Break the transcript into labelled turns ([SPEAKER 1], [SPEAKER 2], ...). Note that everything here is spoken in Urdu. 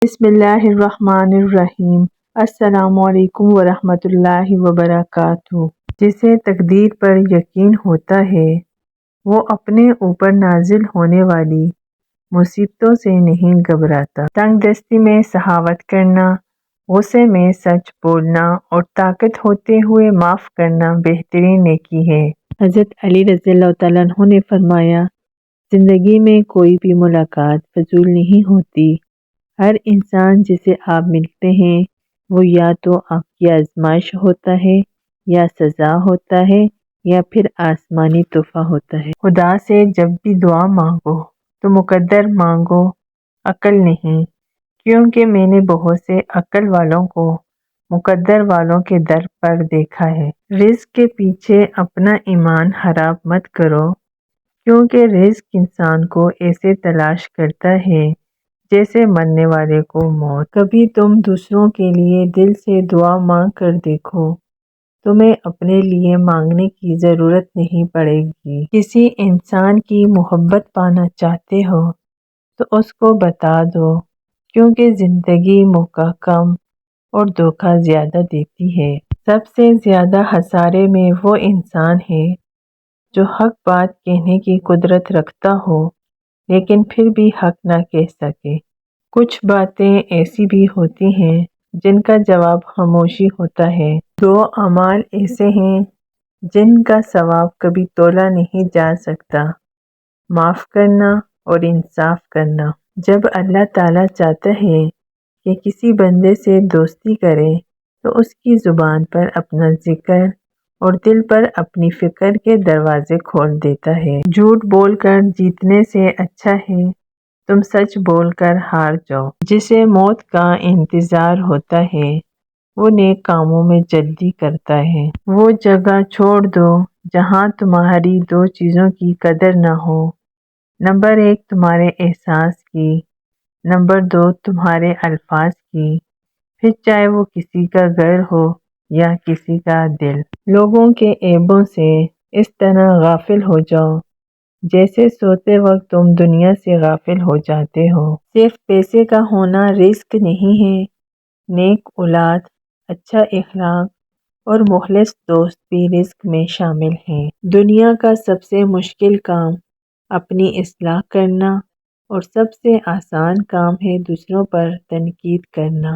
[SPEAKER 1] بسم اللہ الرحمن الرحیم۔ السلام علیکم ورحمۃ اللہ وبرکاتہ۔ جسے تقدیر پر یقین ہوتا ہے وہ اپنے اوپر نازل ہونے والی مصیبتوں سے نہیں گھبراتا۔ تنگ دستی میں سخاوت کرنا، غصے میں سچ بولنا اور طاقت ہوتے ہوئے معاف کرنا بہترین نیکی ہے۔ حضرت علی رضی اللہ تعالیٰ عنہ نے فرمایا، زندگی میں کوئی بھی ملاقات فضول نہیں ہوتی۔ ہر انسان جسے آپ ملتے ہیں وہ یا تو آپ کی آزمائش ہوتا ہے یا سزا ہوتا ہے یا پھر آسمانی تحفہ ہوتا ہے۔ خدا سے جب بھی دعا مانگو تو مقدر مانگو، عقل نہیں، کیونکہ میں نے بہت سے عقل والوں کو مقدر والوں کے در پر دیکھا ہے۔ رزق کے پیچھے اپنا ایمان خراب مت کرو، کیونکہ رزق انسان کو ایسے تلاش کرتا ہے جیسے مرنے والے کو موت۔ کبھی تم دوسروں کے لیے دل سے دعا مانگ کر دیکھو، تمہیں اپنے لیے مانگنے کی ضرورت نہیں پڑے گی۔ کسی انسان کی محبت پانا چاہتے ہو تو اس کو بتا دو، کیونکہ زندگی موقع کم اور دھوکہ زیادہ دیتی ہے۔ سب سے زیادہ خسارے میں وہ انسان ہے جو حق بات کہنے کی قدرت رکھتا ہو لیکن پھر بھی حق نہ کہہ سکے۔ کچھ باتیں ایسی بھی ہوتی ہیں جن کا جواب خاموشی ہوتا ہے۔ دو اعمال ایسے ہیں جن کا ثواب کبھی تولا نہیں جا سکتا، معاف کرنا اور انصاف کرنا۔ جب اللہ تعالیٰ چاہتا ہے کہ کسی بندے سے دوستی کرے تو اس کی زبان پر اپنا ذکر اور دل پر اپنی فکر کے دروازے کھول دیتا ہے۔ جھوٹ بول کر جیتنے سے اچھا ہے تم سچ بول کر ہار جاؤ۔ جسے موت کا انتظار ہوتا ہے وہ نیک کاموں میں جلدی کرتا ہے۔ وہ جگہ چھوڑ دو جہاں تمہاری دو چیزوں کی قدر نہ ہو، نمبر 1 تمہارے احساس کی، نمبر 2 تمہارے الفاظ کی، پھر چاہے وہ کسی کا گھر ہو یا کسی کا دل۔ لوگوں کے عیبوں سے اس طرح غافل ہو جاؤ جیسے سوتے وقت تم دنیا سے غافل ہو جاتے ہو۔ صرف پیسے کا ہونا رزق نہیں ہے، نیک اولاد، اچھا اخلاق اور مخلص دوست بھی رزق میں شامل ہیں۔ دنیا کا سب سے مشکل کام اپنی اصلاح کرنا اور سب سے آسان کام ہے دوسروں پر تنقید کرنا۔